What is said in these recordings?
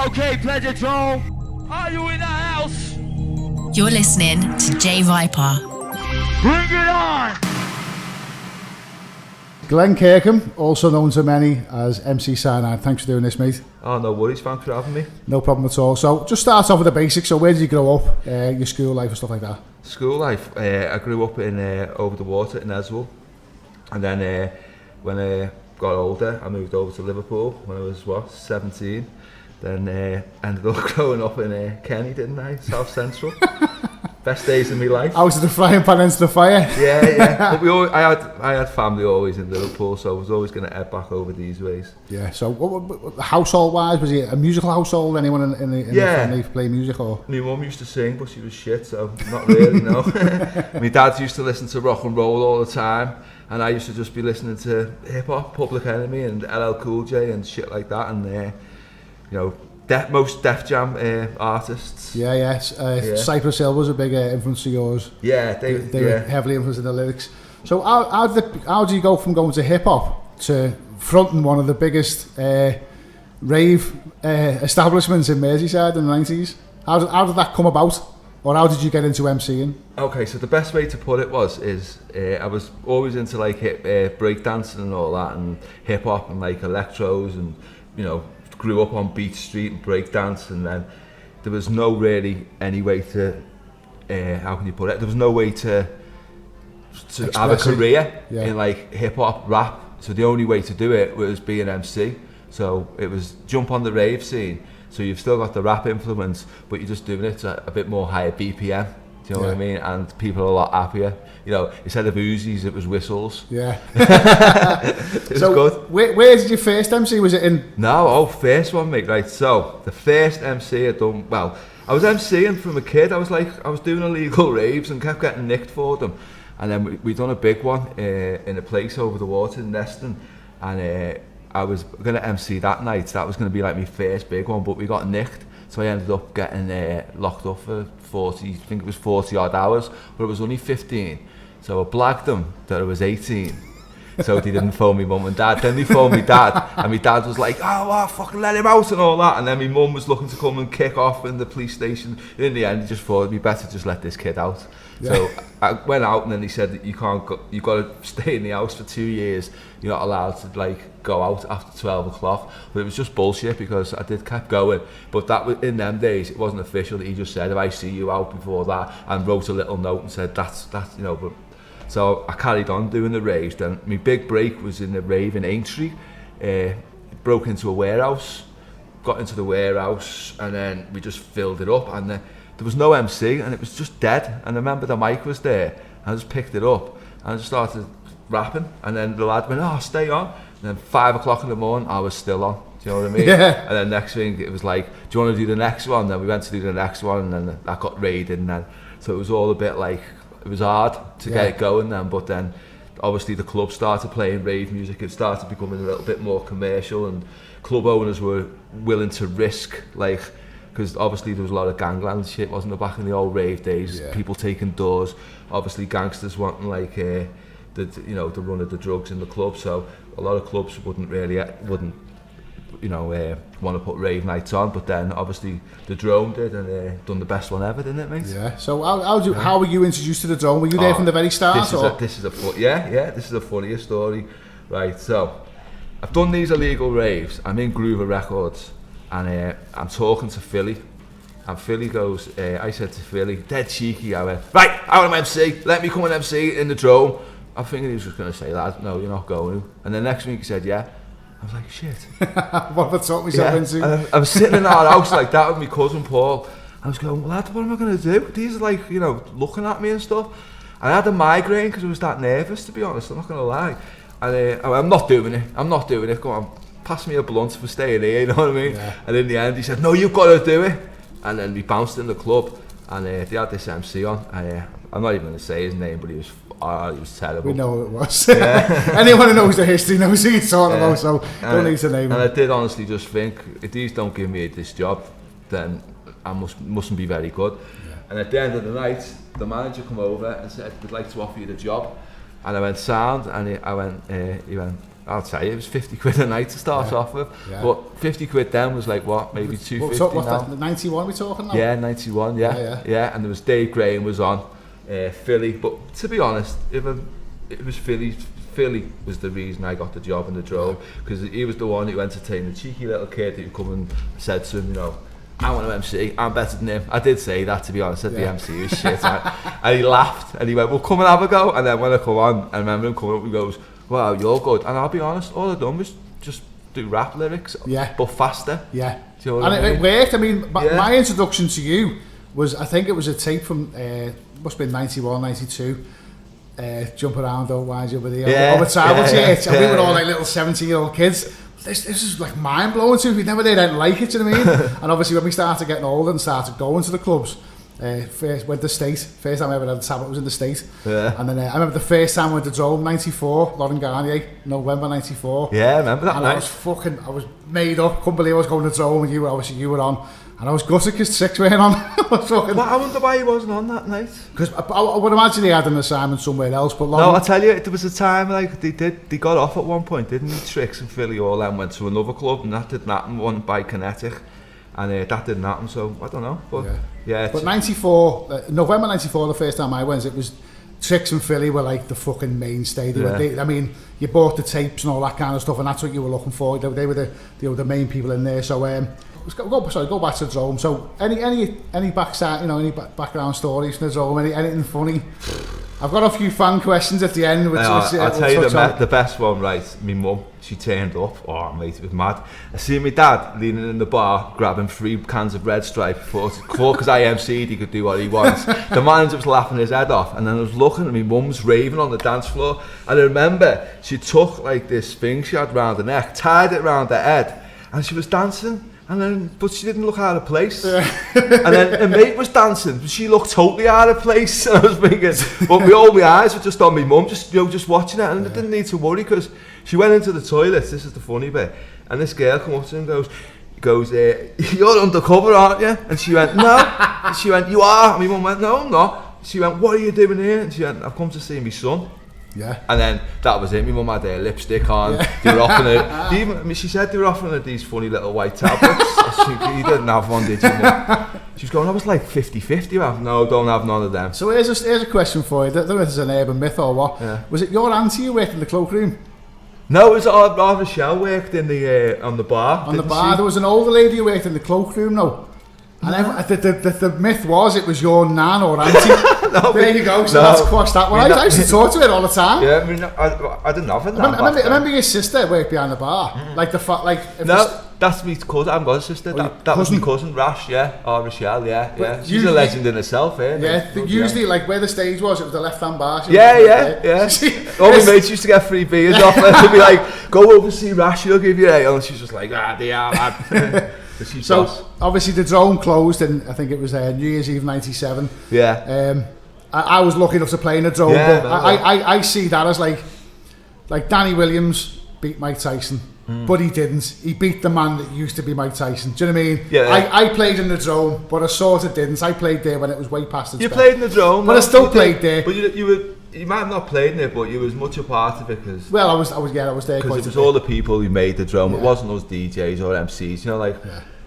Okay, Pleasuredrome, are you in the house? You're listening to J Viper. Bring it on! Glenn Kirkham, also known to many as MC Cyanide. Thanks for doing this, mate. Oh, no worries. Thanks for having me. No problem at all. So, just start off with the basics. So, where did you grow up? Your school life and stuff like that? School life. I grew up in over the water in Eswell. And then when I got older, I moved over to Liverpool when I was, 17. Then ended up growing up in Kenny, didn't I? South Central. Best days of my life. Out of the frying pan into the fire. Yeah. But I had family always in Liverpool, so I was always going to head back over these ways. Yeah. So, household-wise, was it a musical household? Anyone in the family play music or? My mum used to sing, but she was shit, so not really. No. My dad used to listen to rock and roll all the time, and I used to just be listening to hip hop, Public Enemy, and LL Cool J and shit like that, and most Def Jam artists. Yeah. Cypress Hill was a big influence of yours. Yeah, they were heavily influenced in the lyrics. So how do you go from going to hip hop to fronting one of the biggest rave establishments in Merseyside in the 90s? How did that come about? Or how did you get into MCing? Okay, so the best way to put it is I was always into like breakdancing and all that, and hip hop and like electros, and grew up on Beach Street and breakdance, and then there was no really any way to how can you put it? There was no way to have a career in like hip hop, rap. So the only way to do it was be an MC. So it was jump on the rave scene. So you've still got the rap influence, but you're just doing it at a bit more higher BPM. Do you know what I mean? And people are a lot happier. Instead of Uzis, it was whistles. Yeah. It was good. Where did your first MC? Was it in? No, first one, mate. Right, so the first MC I'd done, I was MCing from a kid. I was doing illegal raves and kept getting nicked for them. And then we done a big one in a place over the water in Neston. And I was going to MC that night. That was going to be like my first big one, but we got nicked. So I ended up getting locked up for 40 odd hours, but it was only 15. So I blagged them that I was 18. So they didn't phone me mum and dad. Then they phoned me dad, and my dad was like, fucking let him out and all that. And then my mum was looking to come and kick off in the police station. In the end, he just thought it'd be better just let this kid out. Yeah. So I went out, and then he said that you can't go, you've got to stay in the house for 2 years. You're not allowed to go out after 12 o'clock. But it was just bullshit, because I kept going. But that was, in them days, it wasn't official. He just said, if I see you out before that, and wrote a little note and said that's but. So I carried on doing the raves. Then my big break was in the rave in Aintree. Broke into a warehouse, got into the warehouse, and then we just filled it up. And there was no MC, and it was just dead. And I remember the mic was there. I just picked it up and I just started rapping. And then the lad went, stay on. And then 5 o'clock in the morning, I was still on. Do you know what I mean? Yeah. And then next thing, it was like, do you want to do the next one? And then we went to do the next one, and then that got raided. And then, so it was all a bit like, it was hard to get it going then, but then obviously the club started playing rave music. It started becoming a little bit more commercial, and club owners were willing to risk, because obviously there was a lot of gangland shit, wasn't there, back in the old rave days? Yeah. People taking doors, obviously gangsters wanting the run of the drugs in the club. So a lot of clubs wouldn't want to put rave nights on, but then obviously the Drome did, and done the best one ever, didn't it, mate? Yeah. So how were you introduced to the Drome? Were you there from the very start? This is the funniest story, right? So I've done these illegal raves. I'm in Groover Records, and I'm talking to Philly, and Philly goes, I said to Philly, dead cheeky, I went, right, I want an MC, let me come and MC in the Drome. I'm thinking he was just going to say, lad, no, you're not going to. And then next week he said, yeah. I was like, shit. What have I taught myself into? I was sitting in our house like that with my cousin Paul. I was going, well, lad, what am I going to do? These are looking at me and stuff. And I had a migraine because I was that nervous, to be honest, I'm not going to lie. And I'm not doing it. Go on, pass me a blunt for staying here, you know what I mean? Yeah. And in the end, he said, no, you've got to do it. And then we bounced in the club, and they had this MC on. I'm not even going to say his name, but he was terrible. We know who it was. Yeah. Anyone who knows the history knows who you're talking about, so don't need to name him. And I did honestly just think, if these don't give me this job, then I mustn't be very good. Yeah. And at the end of the night, the manager come over and said, we'd like to offer you the job. And I went, sound, and he went, I'll tell you, it was 50 quid a night to start off with. Yeah. But 50 quid then was like, what, maybe 250 what's now? That, 91 we talking now? Yeah, 91, yeah. And there was Dave Graham was on, Philly. But to be honest, it was Philly was the reason I got the job in the Drome, because he was the one who entertained the cheeky little kid who come and said to him, you know, I want to MC, I'm better than him. I did say that, to be honest, at the MC, he was shit. And he laughed and he went, well, come and have a go. And then when I come on, I remember him coming up and goes, wow, you're good. And I'll be honest, all I done was just do rap lyrics, but faster. Yeah. Do you know and what I mean? It worked. I mean, my introduction to you was, I think it was a tape from, must have been 91, 92. Jump around, don't wise over the church, and we were all like little 17-year-old kids. This is like mind blowing to me. We never did anything like it, do you know what I mean? And obviously when we started getting older and started going to the clubs, first went to the State. First time I ever had a tablet was in the State. And then I remember the first time I went to Drome, 94, Lauren Garnier, November 94. Yeah, I remember that and night. I was made up, couldn't believe I was going to Drome, and you were on. And I was gutted because Six weren't on. I wonder why he wasn't on that night. Because I would imagine he had an assignment somewhere else. But no, I tell you, there was a time like they got off at one point, didn't he? Tricks and Philly all then went to another club, and that didn't happen. One by Kinetic, and that didn't happen. So I don't know, but yeah. But 94, November 94, the first time I went, it was Tricks and Philly were like the fucking mainstay. I mean, you bought the tapes and all that kind of stuff, and that's what you were looking for. They were the main people in there. So go back to Drome. So any backside, any background stories from the Drome? Anything funny? I've got a few fan questions at the end. I'll tell you the best one, right? My mum, she turned up. Oh mate, it was mad. I see my dad leaning in the bar, grabbing 3 cans of Red Stripe because I MC'd, he could do what he wants. The manager was laughing his head off, and then I was looking at my mum's raving on the dance floor, and I remember she took like this thing she had round her neck, tied it round her head, and she was dancing. But she didn't look out of place. And then her mate was dancing, but she looked totally out of place. And I was thinking, but all my eyes were just on my mum, just watching it, and I didn't need to worry because she went into the toilet. This is the funny bit, and this girl come up to her and goes, "You're undercover, aren't you?" And she went, "No." And she went, "You are." And my mum went, "No, I'm not." She went, "What are you doing here?" And she went, "I've come to see my son." Yeah. And then that was it. My mum had their lipstick on. Yeah. They were offering her. She said they were offering her these funny little white tablets. You didn't have one, did you? She was going, I was like 50-50. No, don't have none of them. So here's a question for you. I don't know if it's an urban myth or what. Yeah. Was it your auntie who worked in the cloakroom? No, it was our Rochelle worked in on the bar. On the bar, there was an older lady who worked in the cloakroom. No. And the myth was it was your nan or auntie. There you go, so that's quashed that one. I used to talk to her all the time. Yeah, I mean, I didn't have it. I remember your sister worked behind the bar. That's me cousin. I haven't got a sister. That was my cousin, Rash, Rochelle, yeah. She's a legend in herself, usually, like where the stage was, it was the left-hand bar. Yeah. All my mates used to get free beers off her. They'd be like, go over see Rash, he'll give you a. And she's just like, they are, man. So obviously the Drome closed, and I think it was New Year's Eve '97. Yeah. I was lucky enough to play in the Drome, but I see that as like Danny Williams beat Mike Tyson, but he didn't. He beat the man that used to be Mike Tyson. Do you know what I mean? Yeah. I played in the Drome, but I sort of didn't. I played there when it was way past its You played in the Drome, but I still played there. But you might have not played in it, but you was much a part of it because. Well, I was there because it was all the people who made the Drome. Yeah. It wasn't us DJs or MCs. You know, like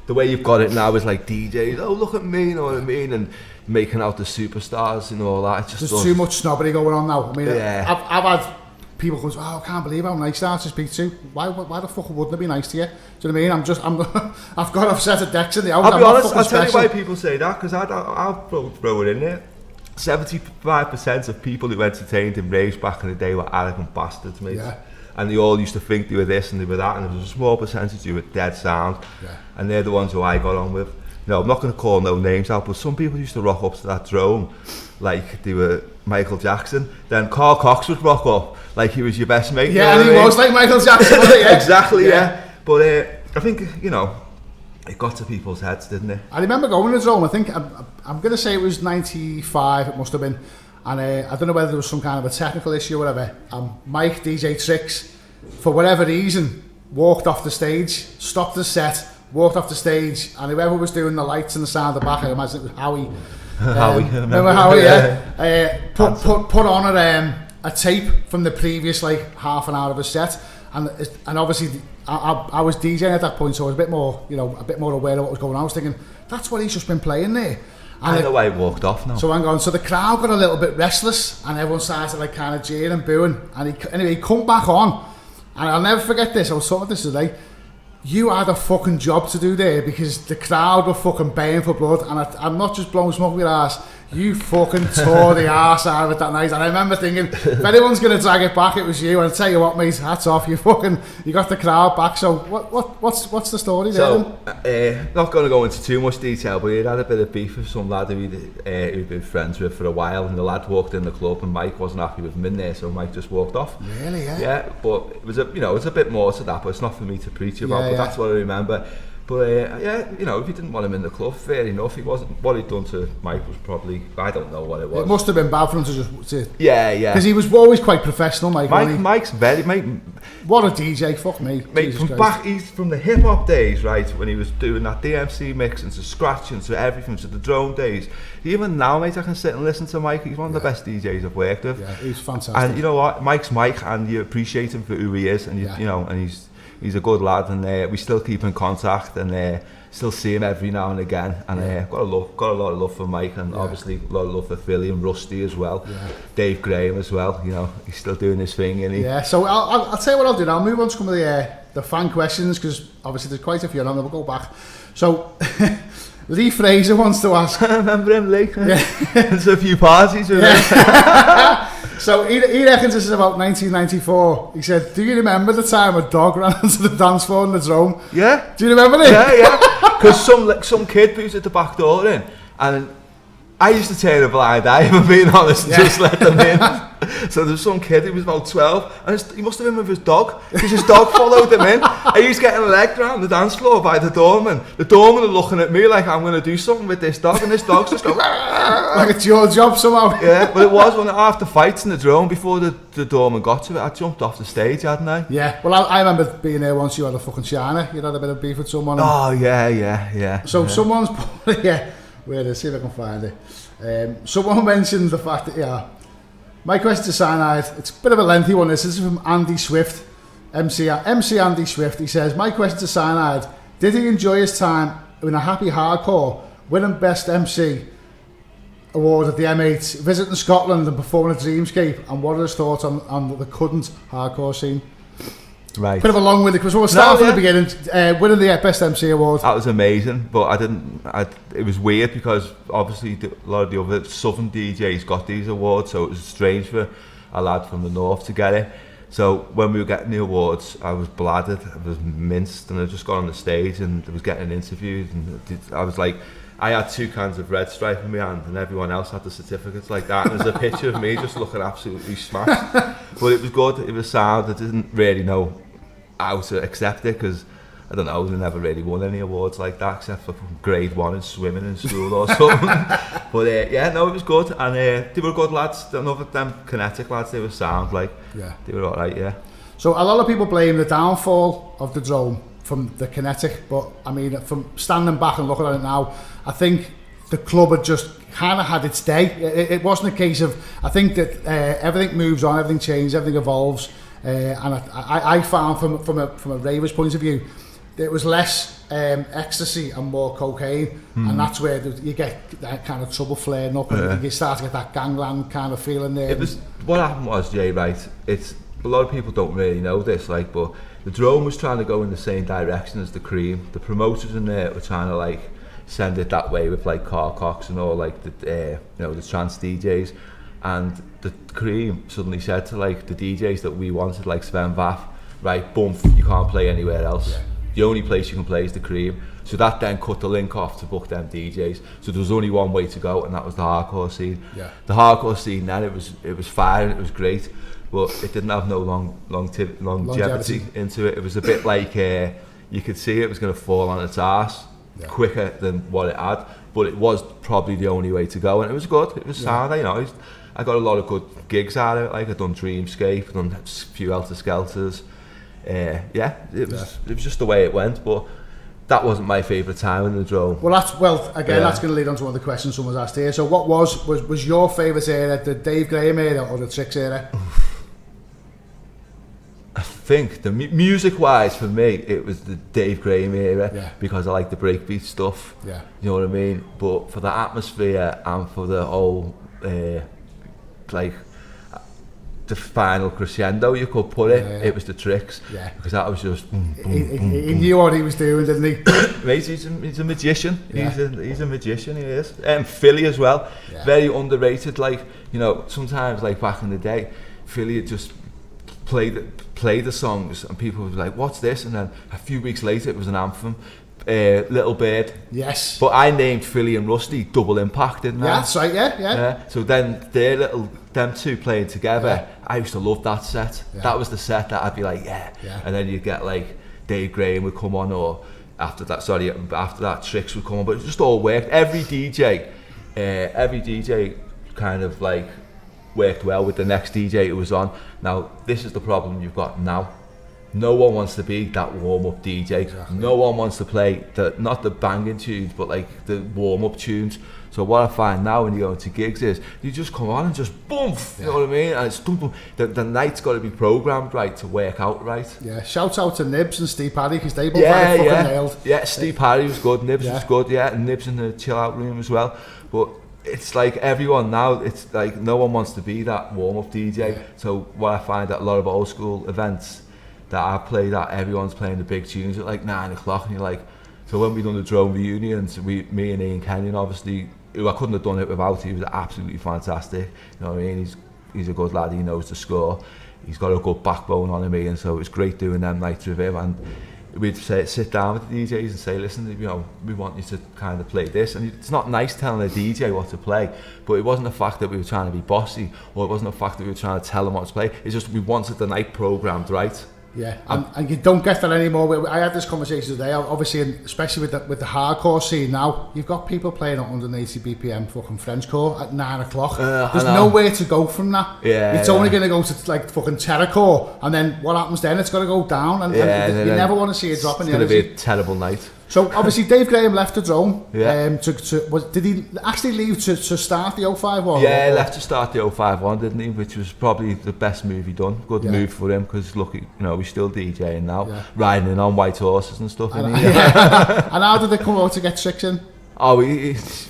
the way you've got it now is like DJs. Oh, look at me, you know what I mean, and making out the superstars and all that. There's too much snobbery going on now. I mean, I've had people go, I can't believe how nice they are to speak to. Why the fuck wouldn't it be nice to you? Do you know what I mean? I've got a set of decks in the house. I'll be honest, I'll tell you why people say that, because I'll throw it in there. 75% of people who entertained in raves back in the day were arrogant bastards, mate. Yeah. And they all used to think they were this and they were that, and there was a small percentage who were dead sound. Yeah. And they're the ones who I got on with. No, I'm not going to call no names out, but some people used to rock up to that Drome like they were Michael Jackson. Then Carl Cox would rock up like he was your best mate. Yeah, and he was like Michael Jackson, wasn't he? Exactly, yeah. But I think, it got to people's heads, didn't it? I remember going to Drome. I think I'm going to say it was 95, it must have been. And I don't know whether there was some kind of a technical issue or whatever. Mike, DJ Tricks, for whatever reason, walked off the stage, stopped the set, walked off the stage, and whoever was doing the lights and the sound at the back, I imagine it was Howie. Remember Howie? Yeah. Put on a tape from the previous half an hour of a set, and obviously I was DJing at that point, so I was a bit more, you know, a bit more aware of what was going on. I was thinking, that's what he's just been playing there. And I know why he walked off now. So I'm going, so the crowd got a little bit restless, and everyone started like kind of jeering and booing. And he come back on, and I'll never forget this. I was talking about this today. You had a fucking job to do there because the crowd were fucking baying for blood, and I'm not just blowing smoke with your ass. You fucking tore the arse out of it that night, and I remember thinking, if anyone's going to drag it back, it was you. And I'll tell you what, mate, hats off, you got the crowd back. So what's the story there? So not going to go into too much detail, but he had a bit of beef with some lad who'd been friends with for a while, and the lad walked in the club, and Mike wasn't happy with him in there, so Mike just walked off. Really? Yeah, but it was a bit more to that, but it's not for me to preach about. But that's what I remember. But you know, if he didn't want him in the club, fair enough. He wasn't. What he'd done to Mike was probably, I don't know what it was. It must have been bad for him to just. Yeah. Because he was always quite professional, Mike. Mike's very mate. What a DJ, fuck me. Mate, he's from the hip hop days, right? When he was doing that DMC mix and to scratch and to everything, to the drone days. Even now, mate, I can sit and listen to Mike. He's one of the best DJs I've worked with. Yeah, he's fantastic. And you know what, Mike's Mike, and you appreciate him for who he is, and you know, and he's a good lad, and we still keep in contact, and still see him every now and again, and got a lot of love for Mike, and obviously a lot of love for Philly and Rusty as well. Dave Graham as well, you know, he's still doing his thing, isn't he? Yeah, so I'll tell you what I'll do now. I'll move on to some of the fan questions, because obviously there's quite a few, and we'll go back. So Lee Fraser wants to ask. I remember him, Lee. There's a few parties with him. So he reckons this is about 1994. He said, do you remember the time a dog ran onto the dance floor in the Drome? Yeah. Do you remember it? Yeah. Because some kid booted the back door in, and I used to turn a blind eye, if I'm being honest, and just let them in. So there was some kid who was about 12, and he must have been with his dog, because his dog followed him in, and he was getting legged around the dance floor by the doorman. The doorman are looking at me like I'm going to do something with this dog, and this dog's just going like it's your job somehow. Yeah, but it was one after fights in the Drome, before the doorman got to it, I jumped off the stage, hadn't I? Yeah, well I remember being there once. You had a fucking shiner, you had a bit of beef with someone. Oh yeah. So someone's where is, see if I can find it. Someone mentioned the fact that my question to Cyanide, it's a bit of a lengthy one. This is from Andy Swift, MC Andy Swift. He says, my question to Cyanide, did he enjoy his time in a happy hardcore, winning best MC award at the M8, visiting Scotland and performing at Dreamscape, and what are his thoughts on the current hardcore scene? Right. Bit of a long winded, because we'll start from the beginning. Winning the best MC award. That was amazing, but it was weird, because obviously a lot of the other southern DJs got these awards, so it was strange for a lad from the north to get it. So when we were getting the awards, I was bladdered, I was minced, and I just got on the stage and I was getting interviewed, and I was like, I had 2 cans of Red Stripe in my hand, and everyone else had the certificates like that, and there's a picture of me just looking absolutely smashed. But it was good, it was sound. I didn't really know how to accept it, because I don't know, I never really won any awards like that, except for grade 1 in swimming in school or something. But it was good, and they were good lads. None of them kinetic lads, they were sound, like, they were alright, So a lot of people blame the downfall of the Drome from the kinetic, but I mean, from standing back and looking at it now, I think the club had just kind of had its day. It wasn't a case of, I think that everything moves on, everything changes, everything evolves, and I found from a raver's point of view, it was less ecstasy and more cocaine, and that's where you get that kind of trouble flaring up, and you start to get that gangland kind of feeling there. What happened was, Jay, right, it's a lot of people don't really know this, like, but the Drome was trying to go in the same direction as the Cream. The promoters in there were trying to like send it that way with like Carl Cox and all, like the the trance DJs, and the Cream suddenly said to like the DJs that we wanted, like Sven Vath, right, boom, you can't play anywhere else. The only place you can play is the Cream. So that then cut the link off to book them DJs. So there was only one way to go, and that was the hardcore scene. The hardcore scene then, it was fire, it was great, but it didn't have no longevity into it. It was a bit like you could see it was going to fall on its arse quicker than what it had, but it was probably the only way to go, and it was good. It was sad, I got a lot of good gigs out of it. Like, I'd done Dreamscape, I'd done a few Helter Skelters. It was just the way it went, but that wasn't my favourite time in the Drome. That's going to lead on to one of the questions someone's asked here. So what was your favourite era, the Dave Graham era or the Tricks era? think the music-wise for me, it was the Dave Graham era because I like the breakbeat stuff. Yeah. You know what I mean? But for the atmosphere and for the whole, like, the final crescendo, you could put it, it was the Tricks. Yeah. Because that was just... He knew what he was doing, didn't he? Mate, he's a magician. Yeah. He's a magician, he is. Philly as well. Yeah. Very underrated. Like, you know, sometimes, like, back in the day, Philly had just play the songs and people would be like, what's this? And then a few weeks later it was an anthem, Little Bird. Yes. But I named Philly and Rusty Double Impact, didn't I? Yeah, that's right, yeah. So then them two playing together, I used to love that set. That was the set that I'd be like, and then you'd get like Dave Graham would come on, or after that Tricks would come on, but it just all worked. Every DJ kind of like worked well with the next DJ who was on. Now, this is the problem you've got now. No one wants to be that warm-up DJ. Exactly. No one wants to play not the banging tunes, but like the warm-up tunes. So what I find now when you go to gigs is you just come on and just boom, you know what I mean? And it's boom. The night's got to be programmed right to work out right. Yeah, shout out to Nibs and Steve Paddy because they both had it fucking nailed. Yeah, Steve Paddy was good, Nibs was good, and Nibs in the chill out room as well. But it's like everyone now, it's like no one wants to be that warm-up DJ. Yeah. So what I find at a lot of old school events that I play, that everyone's playing the big tunes at like 9 o'clock, and you're like, so when we done the Drome reunions, me and Ian Kenyon, obviously, who I couldn't have done it without, he was absolutely fantastic. You know what I mean? He's a good lad, he knows the score, he's got a good backbone on him, and so it was great doing them nights with him. And we'd sit down with the DJs and say, listen, you know, we want you to kind of play this. And it's not nice telling a DJ what to play, but it wasn't the fact that we were trying to be bossy, or it wasn't the fact that we were trying to tell them what to play. It's just we wanted the night programmed right. Yeah, and you don't get that anymore. I had this conversation today, obviously, especially with the hardcore scene now. You've got people playing at 180 BPM fucking Frenchcore at 9 o'clock. There's nowhere to go from that. It's only going to go to like fucking terrorcore, and then what happens then? It's got to go down, and you never want to see it dropping. It's going to be a terrible night. So obviously Dave Graham left the Drome. Did he actually leave to start the 051? Yeah, he left to start the 051, didn't he? Which was probably the best move he done. Good move for him, because look, you know, we're still DJing now, riding in on white horses and stuff. And how did they come out to get Tricks in? Oh,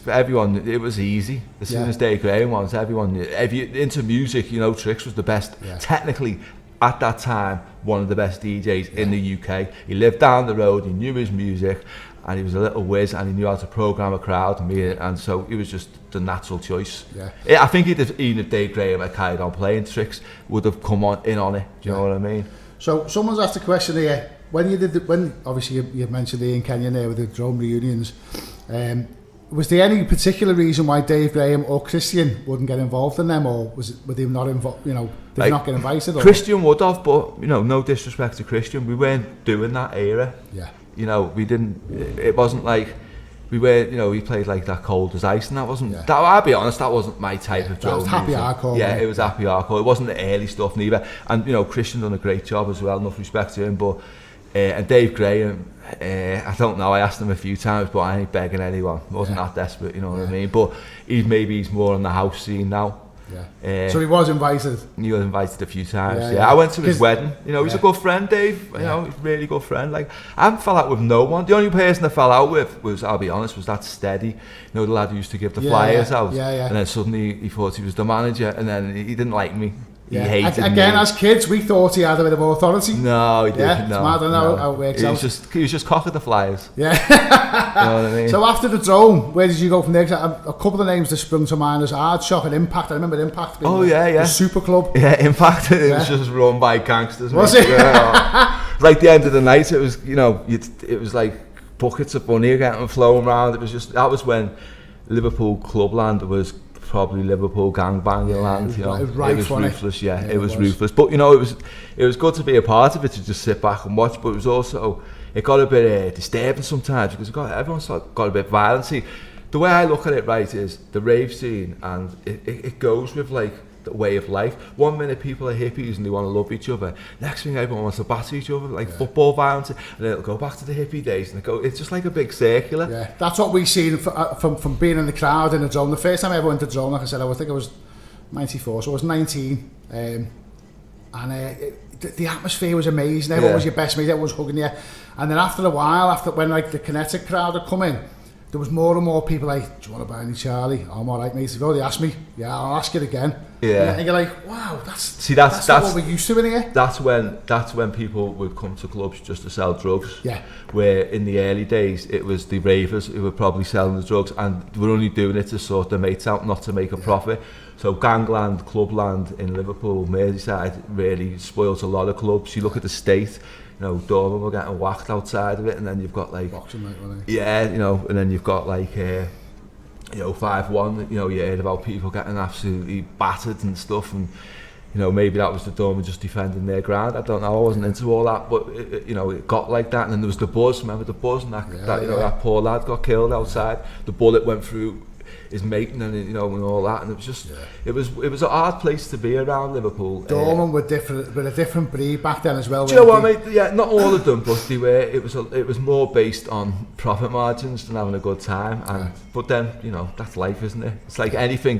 everyone, it was easy. As soon as Dave Graham was, everyone, if you into music, you know, Tricks was the best. Technically, at that time, one of the best DJs in the UK. He lived down the road, he knew his music, and he was a little whiz, and he knew how to program a crowd, and so he was just the natural choice. I think even if Dave Graham had carried on playing, Tricks would have come in on it. Do you know what I mean? So someone's asked a question here. When obviously you mentioned Ian Kenyon there with the Drome reunions, was there any particular reason why Dave Graham or Christian wouldn't get involved in them, or were they not involved? You know, did they not get invited? Or? Christian would have, but you know, no disrespect to Christian, we weren't doing that era. Yeah. You know, we didn't. It wasn't like we were. You know, we played like that Cold as Ice, and that wasn't. That, I'll be honest, that wasn't my type of Drome. Happy hardcore. Yeah, it was happy hardcore. It wasn't the early stuff neither. And you know, Christian done a great job as well. Enough respect to him, but and Dave Graham. I don't know, I asked him a few times, but I ain't begging anyone. I wasn't that desperate, you know what I mean? But he's more on the house scene now. So he was invited? He was invited a few times, I went to his wedding. You know, he's a good friend, Dave. You know, he's a really good friend. Like, I haven't fell out with no one. The only person I fell out with was, I'll be honest, was that Steady. You know, the lad who used to give the flyers out. And then suddenly he thought he was the manager, and then he didn't like me. He hated again, me. As kids, we thought he had a bit of authority. No, he didn't. It's mad, I know how it works out. He was just cocking the flyers. Yeah. You know what I mean? So after the Drome, where did you go from there? A couple of names that sprung to mind as Hard Shock and Impact. I remember Impact being the Super Club. Yeah, Impact. It was just run by gangsters. Was it? Like the end of the night, it was, you know, it was like buckets of money getting flowing around. It was just, that was when Liverpool Club land was probably Liverpool gangbanging land, you know. It was ruthless, it was ruthless. But you know, it was good to be a part of it, to just sit back and watch. But it was also, it got a bit disturbing sometimes, because everyone's got a bit violent. See, the way I look at it, right, is the rave scene, and it goes with like the way of life. 1 minute people are hippies and they want to love each other. Next thing, everyone wants to batter each other, like football violence, and then it'll go back to the hippie days, and it's just like a big circular. Yeah, that's what we've seen from being in the crowd in the Drome. The first time I ever went to Drome, like I said, I think I was 94, so I was 19, and the atmosphere was amazing. Everyone was your best mate, everyone was hugging you. And then after a while, when like the kinetic crowd had come in, there was more and more people like, do you want to buy any Charlie? Oh, I'm alright, mate. If they ask me, yeah, I'll ask it again. Yeah. And you're like, wow, that's not what we're used to in here. That's when people would come to clubs just to sell drugs. Yeah. Where in the early days it was the ravers who were probably selling the drugs, and they were only doing it to sort their mates out, not to make a profit. So gangland, clubland in Liverpool, Merseyside really spoils a lot of clubs. You look at the state. You know, Drome were getting whacked outside of it, and then you've got like boxing, mate, yeah, you know, and then you've got like you know, 5-1. You know, you heard about people getting absolutely battered and stuff, and you know, maybe that was the Drome just defending their ground. I don't know. I wasn't into all that, but you know, it got like that. And then there was the buzz. Remember the buzz, and that you know, that poor lad got killed outside. The bullet went through his mate, and you know, and all that, and it was just it was a hard place to be around Liverpool. Drome were different, but a different breed back then as well. Do you know what, mate? Yeah, not all of them, but they were. It was more based on profit margins than having a good time. And but then, you know, that's life, isn't it? It's like anything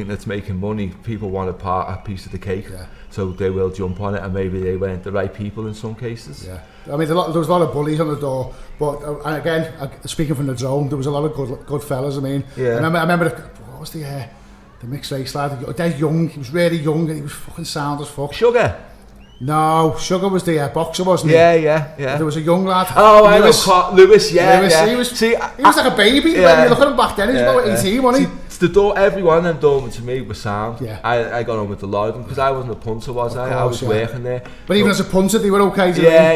that's making money, people want a piece of the cake, so they will jump on it, and maybe they weren't the right people in some cases. Yeah, I mean, there was a lot of bullies on the door, but and again, speaking from the Drome, there was a lot of good fellas. I mean, I remember what was the mixed race lad? They're young. He was really young, and he was fucking sound as fuck. Sugar. No, Sugar was the boxer, wasn't he? Yeah. There was a young lad. Oh, Lewis. I know. Lewis, yeah. He was like a baby. When you look at him back then, he was about 18, wasn't he? The door, everyone in Drome to me was sound. Yeah. I got on with a lot of them because I wasn't a punter, was I? I was working there. But even as a punter, they were okay.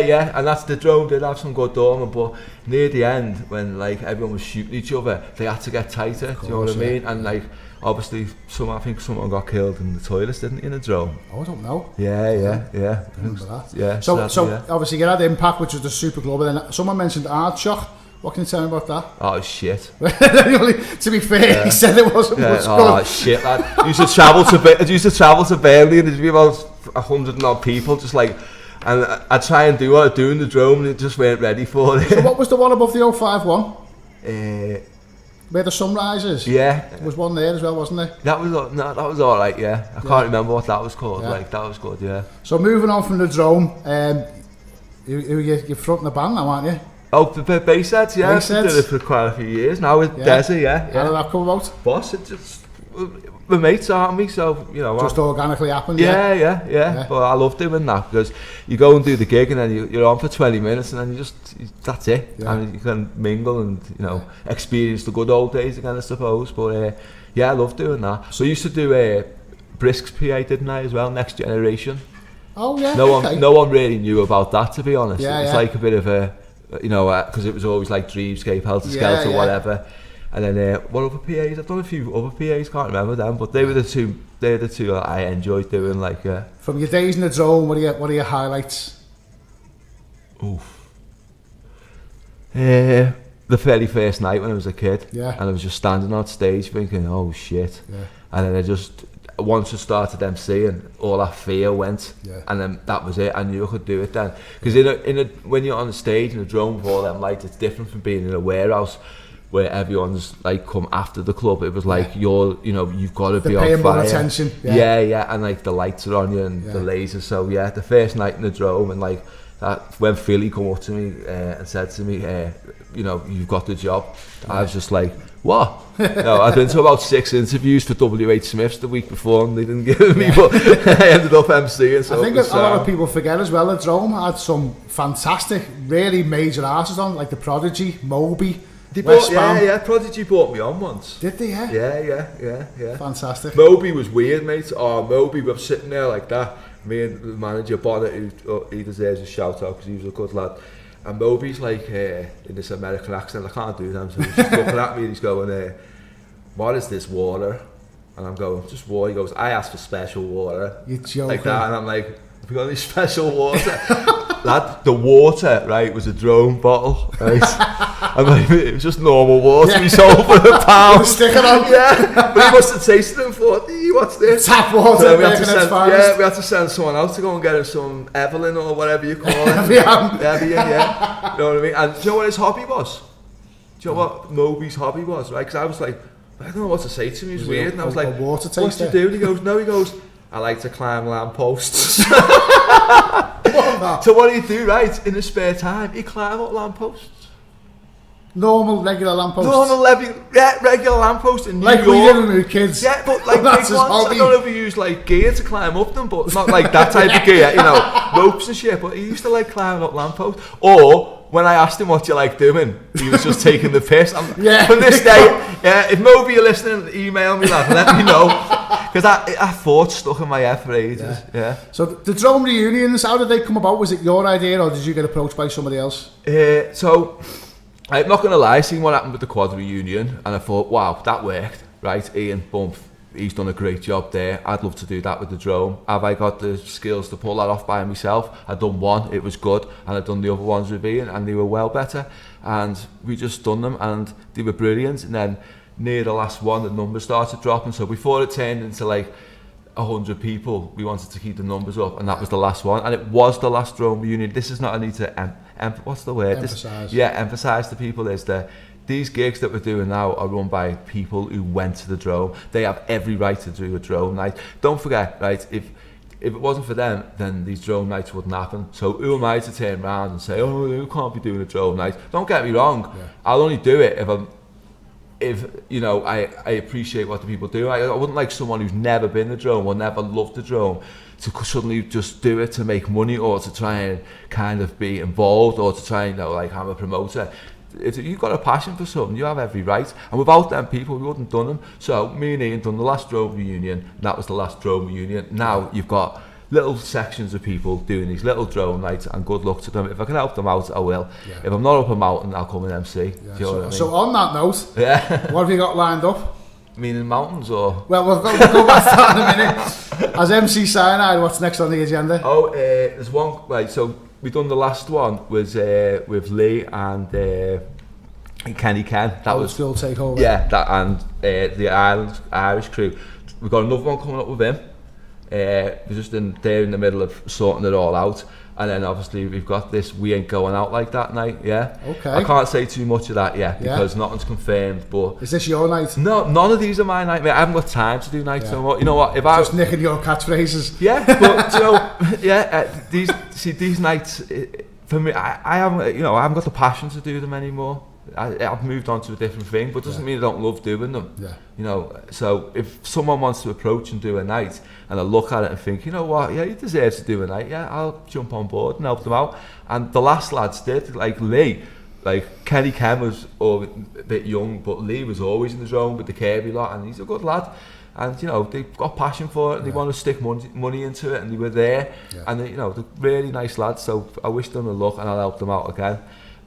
Yeah, and that's the Drome did have some good dormant, but near the end, when like everyone was shooting each other, they had to get tighter. Do you know what I mean? And like, obviously, I think someone got killed in the toilets, didn't he, in the Drome? Oh, I don't know. Yeah. I remember that. Yeah. So obviously you had Impact, which was the super club, and then someone mentioned Ardshock. What can you tell me about that? Oh, shit. To be fair, he said it wasn't much good. Oh, shit, lad. Used to travel to Burnley, and there'd be about 100 and odd people, just like, and I'd try and do what I do in the Drome, and it just weren't ready for it. So what was the one above the 051? Where the sunrise is? Yeah. There was one there as well, wasn't there? That was alright, yeah. I can't remember what that was called, like, that was good, yeah. So moving on from the Drome, you're fronting the band now, aren't you? Oh, the bass heads, yeah. I've done it for quite a few years now with Desi, yeah. How did that come about? Boss, it just, we're mates, aren't we? So, you know. Just organically happened, yeah. But I love doing that because you go and do the gig and then you're on for 20 minutes and then that's it. Yeah. And you can mingle and, you know, experience the good old days again, I suppose. But, I love doing that. So I used to do Brisk's PA, didn't I, as well, Next Generation. Oh, yeah. No one really knew about that, to be honest. Yeah, it was like a bit of a, you know, because it was always like Dreamscape, Helter Skelter, whatever. And then what other PAs? I've done a few other PAs, can't remember them, but they were the two that I enjoyed doing. Like from your days in the Drome, what are your highlights? Oof. The very first night when I was a kid, and I was just standing on stage thinking, oh shit, and then once I started MCing, all that fear went, and then that was it. I knew I could do it then, because when you're on the stage in a Drome with all them lights, it's different from being in a warehouse where everyone's like come after the club. It was like you've got to be on fire. More attention. Yeah, and like the lights are on you and the lasers. So the first night in the Drome, and like that when Philly come up to me and said to me, you've got the job. I was just like, what? No, I'd been to about 6 interviews for WH Smiths the week before and they didn't give me, but I ended up MCing. So I think a lot of people forget as well that Drome had some fantastic, really major artists on, like the Prodigy, Moby. Prodigy brought me on once. Did they? Yeah. Fantastic. Moby was weird, mate. Moby was sitting there like that. Me and the manager Bonnet, he deserves a shout out because he was a good lad. And Moby's like in this American accent, I can't do them, so he's just looking at me and he's going, what is this water? And I'm going, just water. He goes, I asked for special water. You're joking. Like that, and I'm like, have you got any special water? Lad, the water, right, was a Drome bottle, right? And like, it was just normal water we sold for £1. Sticking on. Yeah, but he must have tasted it and thought, what's this? Tap water. So we had to send someone else to go and get him some Evelyn or whatever you call it. Evian. Yeah. You know what I mean? And do you know what his hobby was? Do you know what Moby's hobby was, right? Because I was like, I don't know what to say to him, he was weird. And I was like, water taster. What's he do? And he goes, I like to climb lampposts. What? So what do you do, right? In the spare time, you climb up lampposts. Normal, regular lampposts. Regular lampposts in New like York. we did when we were kids. Yeah, but like That's big his ones. I hobby. don't know if he used like gear to climb up them, but not like that type of gear, you know, ropes and shit. But he used to like climbing up lampposts. Or when I asked him what you like doing, he was just taking the piss. Yeah. From this day, if Moby you're listening, email me that, let me know. Because I thought stuck in my head for ages. Yeah. So the Drome reunions, how did they come about? Was it your idea or did you get approached by somebody else? So I'm not going to lie, seeing what happened with the quad reunion, and I thought, wow, that worked, right? Ian Bump, he's done a great job there. I'd love to do that with the Drome. Have I got the skills to pull that off by myself? I'd done one, it was good, and I'd done the other ones with Ian, and they were well better. And we just done them, and they were brilliant. And then near the last one, the numbers started dropping. So before it turned into like 100 people, we wanted to keep the numbers up, and that was the last one. And it was the last Drome reunion. This is not a need to what's the word? Emphasise. Emphasise to people is that these gigs that we're doing now are run by people who went to the Drome. They have every right to do a Drome night. Don't forget, right, if it wasn't for them, then these Drome nights wouldn't happen. So who am I to turn around and say, oh, you can't be doing a Drome night? Don't get me wrong. Yeah. I'll only do it if you know, I appreciate what the people do. I wouldn't like someone who's never been the Drome or never loved the Drome to suddenly just do it to make money or to try and kind of be involved or to try and, you know, like I'm a promoter. If you've got a passion for something, you have every right. And without them people, we wouldn't have done them. So me and Ian done the last Drome reunion, and that was the last Drome reunion. Now you've got little sections of people doing these little Drome nights, and good luck to them. If I can help them out, I will. Yeah. If I'm not up a mountain, I'll come and MC. Yeah. Do you know what I mean? So on that note, what have you got lined up? Meaning mountains or? Well, we'll go back to that in a minute. As MC Cyanide, what's next on the agenda? There's one, right, so we done the last one was with Lee and Kenny Ken. That was school takeover. Yeah, that and the Irish crew. We've got another one coming up with him. We're just there in the middle of sorting it all out. And then obviously we've got this We Ain't Going Out Like That night, yeah. Okay. I can't say too much of that yet because nothing's confirmed, but... Is this your night? No, none of these are my night, mate. I haven't got time to do nights so much. You know what, if I... Just nicking your catchphrases. Yeah, but you know, these nights, for me, I haven't got the passion to do them anymore. I've moved on to a different thing, but it doesn't mean I don't love doing them. Yeah. You know, so if someone wants to approach and do a night, and I look at it and think, you know what, yeah, he deserves to do a night, yeah, I'll jump on board and help them out. And the last lads did, like Lee, like Kenny Ken was a bit young, but Lee was always in the zone with the Kirby lot, and he's a good lad. And you know, they've got passion for it, they want to stick money into it, and they were there. And they, you know, they're really nice lads, so I wish them the luck and I'll help them out again.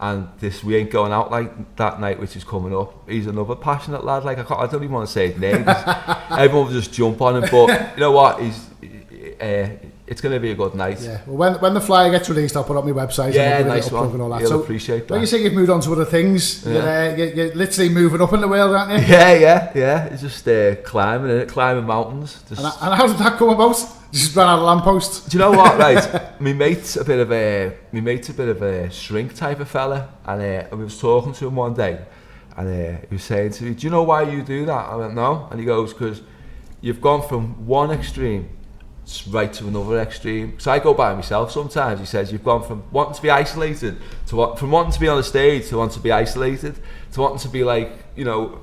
And this We Ain't Going Out Like That night, which is coming up, he's another passionate lad. Like I don't even want to say his name. Everyone will just jump on him. But you know what? It's going to be a good night. Yeah. Well, when the flyer gets released, I'll put it on my website. Yeah, and nice one. And all that. You'll so appreciate that. When you say you've moved on to other things, you're literally moving up in the world, aren't you? Yeah. It's just climbing mountains. And how did that come about? You just ran out of lampposts. Do you know what? Right, my mate's a bit of a shrink type of fella, and I was talking to him one day, and he was saying to me, "Do you know why you do that?" I went, "No," and he goes, "Because you've gone from one extreme right to another extreme." So I go by myself sometimes. He says, "You've gone from wanting to be isolated from wanting to be on the stage to wanting to be isolated to wanting to be like, you know,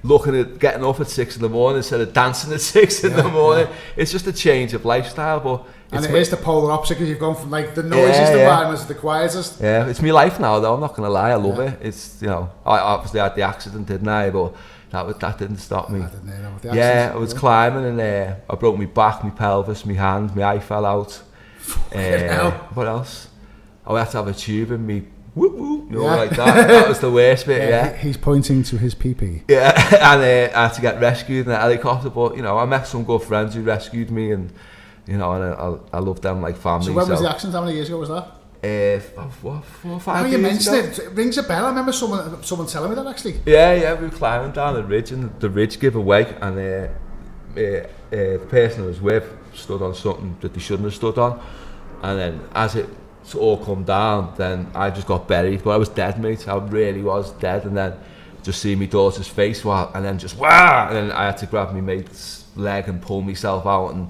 looking at getting up at 6 in the morning instead of dancing at 6 in the morning." It's just a change of lifestyle, but and it is the polar opposite because you've gone from like the noisiest environments to the quietest. Yeah, it's my life now though, I'm not going to lie, I love it. It's, you know, I obviously had the accident, didn't I, but that didn't stop me. I was climbing and I broke my back, my pelvis, my hand, my eye fell out. What else? I had to have a tube in me. Whoop whoop, you know, like that. That was the worst bit. He's pointing to his pee-pee. Yeah, and I had to get rescued in a helicopter, but you know, I met some good friends who rescued me, and you know, and I love them like family. So when was the accident? How many years ago was that? 4 or 5 years you mentioned ago. it rings a bell. I remember someone telling me that actually. Yeah, we were climbing down the ridge, and the ridge gave away, and the person I was with stood on something that they shouldn't have stood on, and then as it all come down, then I just got buried, but I was dead, mate. I really was dead, and then just see my daughter's face, and then just and then I had to grab my mate's leg and pull myself out, and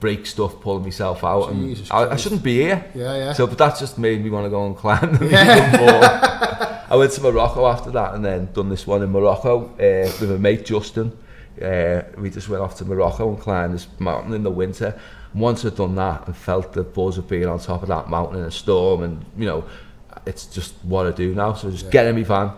break stuff, pulling myself out, Jesus and I shouldn't be here. Yeah. So, but that just made me want to go and climb. Yeah. I went to Morocco after that, and then done this one in Morocco with a mate, Justin. We just went off to Morocco and climbed this mountain in the winter. And once I'd done that and felt the buzz of being on top of that mountain in a storm, and you know, it's just what I do now. So just get in my van,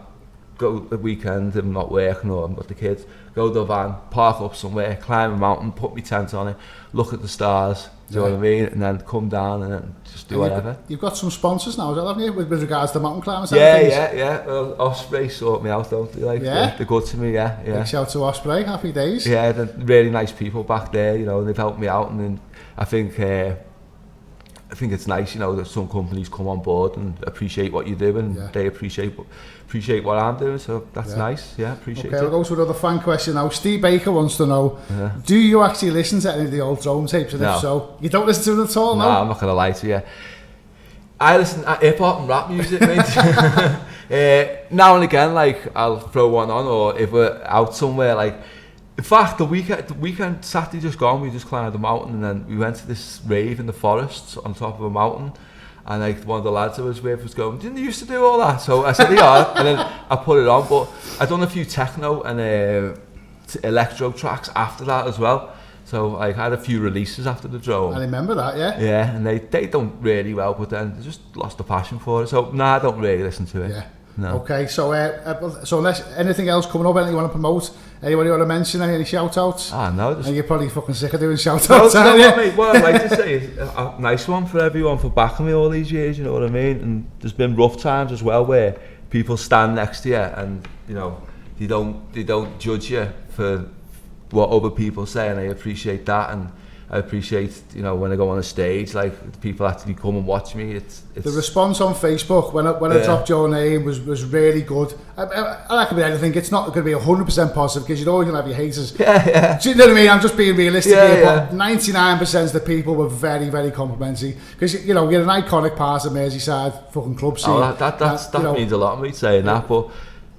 go the weekend if I'm not working or I'm with the kids, go to the van, park up somewhere, climb a mountain, put my tent on it, look at the stars, do you know what I mean? And then come down and then just do whatever. You've got some sponsors now, haven't you, with regards to mountain climbing? Yeah. Well, Osprey sort me out, don't they? Like, they're good to me, yeah. Big shout to Osprey, happy days. Yeah, they're really nice people back there, you know, and they've helped me out, and then I think it's nice, you know, that some companies come on board and appreciate what you do, and they appreciate what I'm doing, so that's nice. Yeah, appreciate it. Okay, we'll go to another fan question now. Steve Baker wants to know, do you actually listen to any of the old Drome tapes, and if so, you don't listen to them at all? No, I'm not going to lie to you. I listen to hip-hop and rap music, mate. Now and again, like, I'll throw one on, or if we're out somewhere, like, in fact, the weekend, Saturday just gone, we just climbed the mountain, and then we went to this rave in the forests on top of a mountain, and like one of the lads I was with was going, didn't you used to do all that? So I said, yeah, and then I put it on, but I'd done a few techno and electro tracks after that as well. So like, I had a few releases after the Drome. I remember that, yeah. Yeah, and they done really well, but then they just lost the passion for it. So I don't really listen to it. Yeah. No. Okay, so unless anything else coming up, anything you want to promote, anybody you want to mention, any shout outs? No, just... And you're probably fucking sick of doing shout outs, aren't you? Mate, what I'd like to say is a nice one for everyone for backing me all these years, you know what I mean? And there's been rough times as well where people stand next to you and, you know, they don't judge you for what other people say, and I appreciate that. And I appreciate, you know, when I go on a stage, like, people actually come and watch me. It's the response on Facebook when I dropped your name was really good. I could be anything. It's not going to be 100% positive, because you're always going to have your haters. Yeah. Do you know what I mean? I'm just being realistic here. Yeah. But 99% of the people were very, very complimentary, because, you know, you're an iconic part of Merseyside fucking club scene. That means a lot to me saying that, but,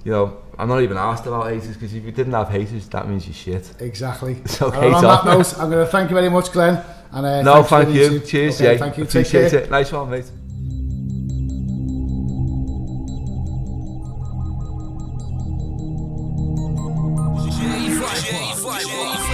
you know, I'm not even asked about haters, because if you didn't have haters, that means you're shit. Exactly. So, on that note, I'm going to thank you very much, Glenn. And, no, thank you. Cheers, okay, Jay. Thank you. Appreciate it. Nice one, mate. J Viper.